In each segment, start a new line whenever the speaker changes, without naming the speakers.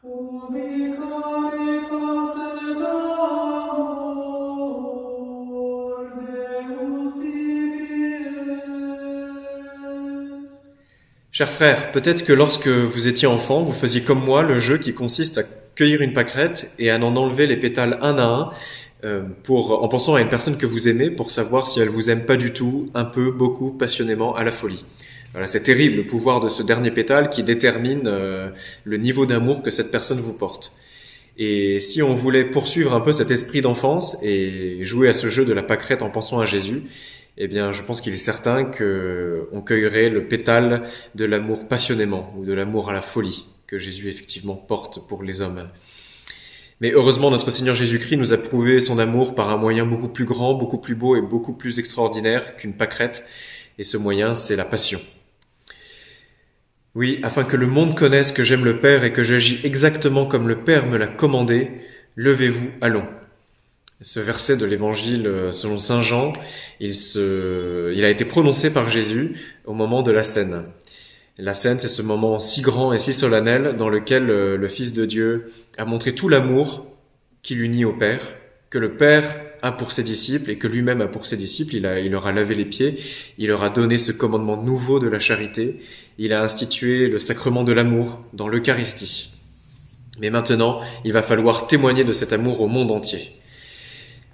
Ubi caritas et amor Deus vivies.
Chers frères, peut-être que lorsque vous étiez enfant, vous faisiez comme moi le jeu qui consiste à cueillir une pâquerette et à en enlever les pétales un à un, en pensant à une personne que vous aimez pour savoir si elle vous aime pas du tout, un peu, beaucoup, passionnément, à la folie. Voilà, c'est terrible le pouvoir de ce dernier pétale qui détermine le niveau d'amour que cette personne vous porte. Et si on voulait poursuivre un peu cet esprit d'enfance et jouer à ce jeu de la pâquerette en pensant à Jésus, eh bien, je pense qu'il est certain que on cueillerait le pétale de l'amour passionnément ou de l'amour à la folie que Jésus effectivement porte pour les hommes. Mais heureusement, notre Seigneur Jésus-Christ nous a prouvé son amour par un moyen beaucoup plus grand, beaucoup plus beau et beaucoup plus extraordinaire qu'une pâquerette. Et ce moyen, c'est la passion. Oui, afin que le monde connaisse que j'aime le Père et que j'agis exactement comme le Père me l'a commandé, levez-vous, allons. Ce verset de l'évangile selon saint Jean, il a été prononcé par Jésus au moment de la scène. La scène, c'est ce moment si grand et si solennel dans lequel le Fils de Dieu a montré tout l'amour qui l'unit au Père, que le Père a pour ses disciples et que lui-même a pour ses disciples. Il leur a lavé les pieds, il leur a donné ce commandement nouveau de la charité, il a institué le sacrement de l'amour dans l'Eucharistie. Mais maintenant, il va falloir témoigner de cet amour au monde entier.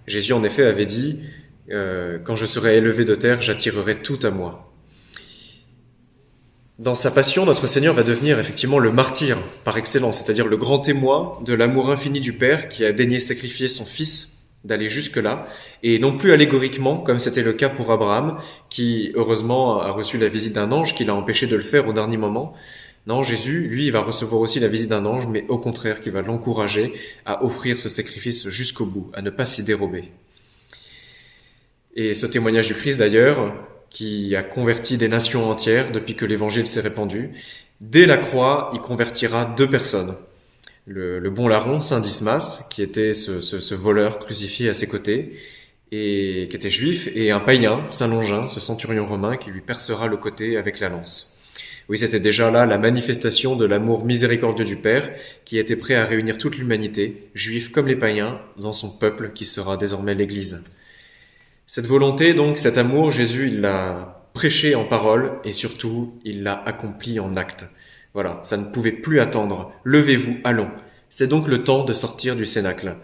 Jésus en effet avait dit quand je serai élevé de terre, j'attirerai tout à moi. Dans sa passion, notre Seigneur va devenir effectivement le martyr par excellence, c'est-à-dire le grand témoin de l'amour infini du Père qui a daigné sacrifier son Fils, d'aller jusque-là, et non plus allégoriquement, comme c'était le cas pour Abraham, qui heureusement a reçu la visite d'un ange qui l'a empêché de le faire au dernier moment. Non, Jésus, lui, il va recevoir aussi la visite d'un ange, mais au contraire, qui va l'encourager à offrir ce sacrifice jusqu'au bout, à ne pas s'y dérober. Et ce témoignage du Christ, d'ailleurs, qui a converti des nations entières depuis que l'évangile s'est répandu, dès la croix, il convertira deux personnes. Le bon larron, Saint Dismas, qui était ce voleur crucifié à ses côtés, et qui était juif, et un païen, Saint Longin, ce centurion romain, qui lui percera le côté avec la lance. Oui, c'était déjà là la manifestation de l'amour miséricordieux du Père, qui était prêt à réunir toute l'humanité, juifs comme les païens, dans son peuple qui sera désormais l'Église. Cette volonté, donc, cet amour, Jésus, il l'a prêché en parole et surtout, il l'a accompli en acte. Voilà, ça ne pouvait plus attendre. Levez-vous, allons. C'est donc le temps de sortir du cénacle.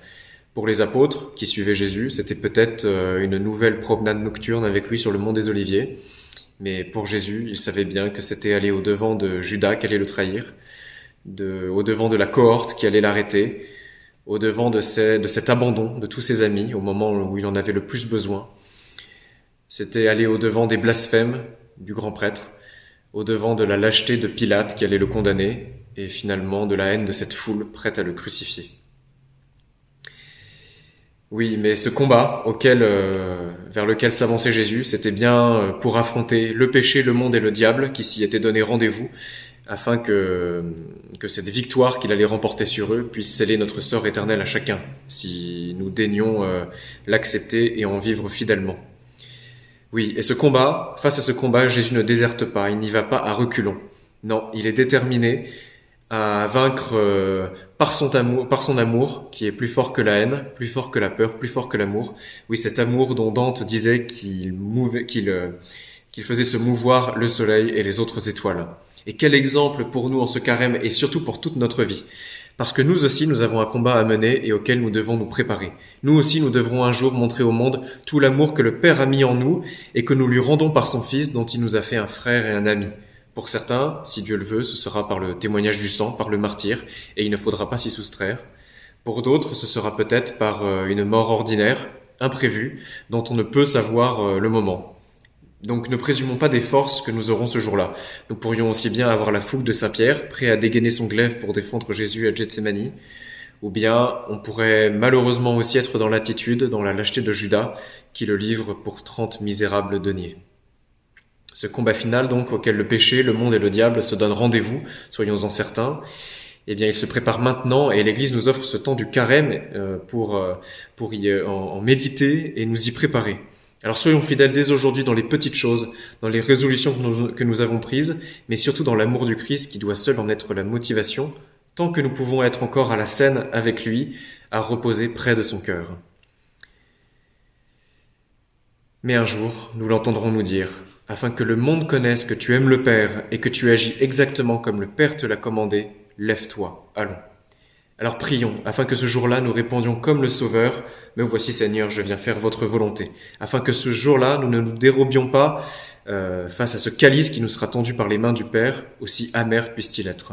Pour les apôtres qui suivaient Jésus, c'était peut-être une nouvelle promenade nocturne avec lui sur le mont des Oliviers. Mais pour Jésus, il savait bien que c'était aller au-devant de Judas qui allait le trahir, au-devant de la cohorte qui allait l'arrêter, au-devant de cet abandon de tous ses amis au moment où il en avait le plus besoin. C'était aller au-devant des blasphèmes du grand prêtre, au-devant de la lâcheté de Pilate qui allait le condamner, et finalement de la haine de cette foule prête à le crucifier. Oui, mais ce combat vers lequel s'avançait Jésus, c'était bien pour affronter le péché, le monde et le diable qui s'y étaient donné rendez-vous, afin que cette victoire qu'il allait remporter sur eux puisse sceller notre sort éternel à chacun, si nous daignons l'accepter et en vivre fidèlement. Oui, et face à ce combat, Jésus ne déserte pas, il n'y va pas à reculons. Non, il est déterminé à vaincre par son amour, qui est plus fort que la haine, plus fort que la peur, plus fort que l'amour. Oui, cet amour dont Dante disait qu'il faisait se mouvoir le soleil et les autres étoiles. Et quel exemple pour nous en ce carême et surtout pour toute notre vie. Parce que nous aussi, nous avons un combat à mener et auquel nous devons nous préparer. Nous aussi, nous devrons un jour montrer au monde tout l'amour que le Père a mis en nous et que nous lui rendons par son Fils dont il nous a fait un frère et un ami. Pour certains, si Dieu le veut, ce sera par le témoignage du sang, par le martyr, et il ne faudra pas s'y soustraire. Pour d'autres, ce sera peut-être par une mort ordinaire, imprévue, dont on ne peut savoir le moment. Donc ne présumons pas des forces que nous aurons ce jour-là. Nous pourrions aussi bien avoir la fougue de Saint-Pierre, prêt à dégainer son glaive pour défendre Jésus à Gethsémani, ou bien on pourrait malheureusement aussi être dans l'attitude, dans la lâcheté de Judas, qui le livre pour 30 misérables deniers. Ce combat final donc auquel le péché, le monde et le diable se donnent rendez-vous, soyons-en certains, eh bien il se prépare maintenant et l'Église nous offre ce temps du carême pour en méditer et nous y préparer. Alors soyons fidèles dès aujourd'hui dans les petites choses, dans les résolutions que nous avons prises, mais surtout dans l'amour du Christ qui doit seul en être la motivation, tant que nous pouvons être encore à la scène avec lui, à reposer près de son cœur. Mais un jour, nous l'entendrons nous dire, afin que le monde connaisse que tu aimes le Père et que tu agis exactement comme le Père te l'a commandé, lève-toi, allons. Alors prions, afin que ce jour-là nous répondions comme le Sauveur, me voici Seigneur, je viens faire votre volonté, afin que ce jour-là nous ne nous dérobions pas face à ce calice qui nous sera tendu par les mains du Père, aussi amer puisse-t-il être.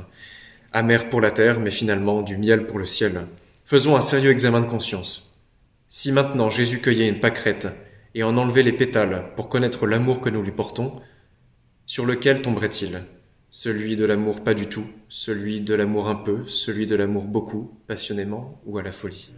Amer pour la terre, mais finalement du miel pour le ciel. Faisons un sérieux examen de conscience. Si maintenant Jésus cueillait une pâquerette et en enlevait les pétales pour connaître l'amour que nous lui portons, sur lequel tomberait-il ? Celui de l'amour pas du tout, celui de l'amour un peu, celui de l'amour beaucoup, passionnément ou à la folie ?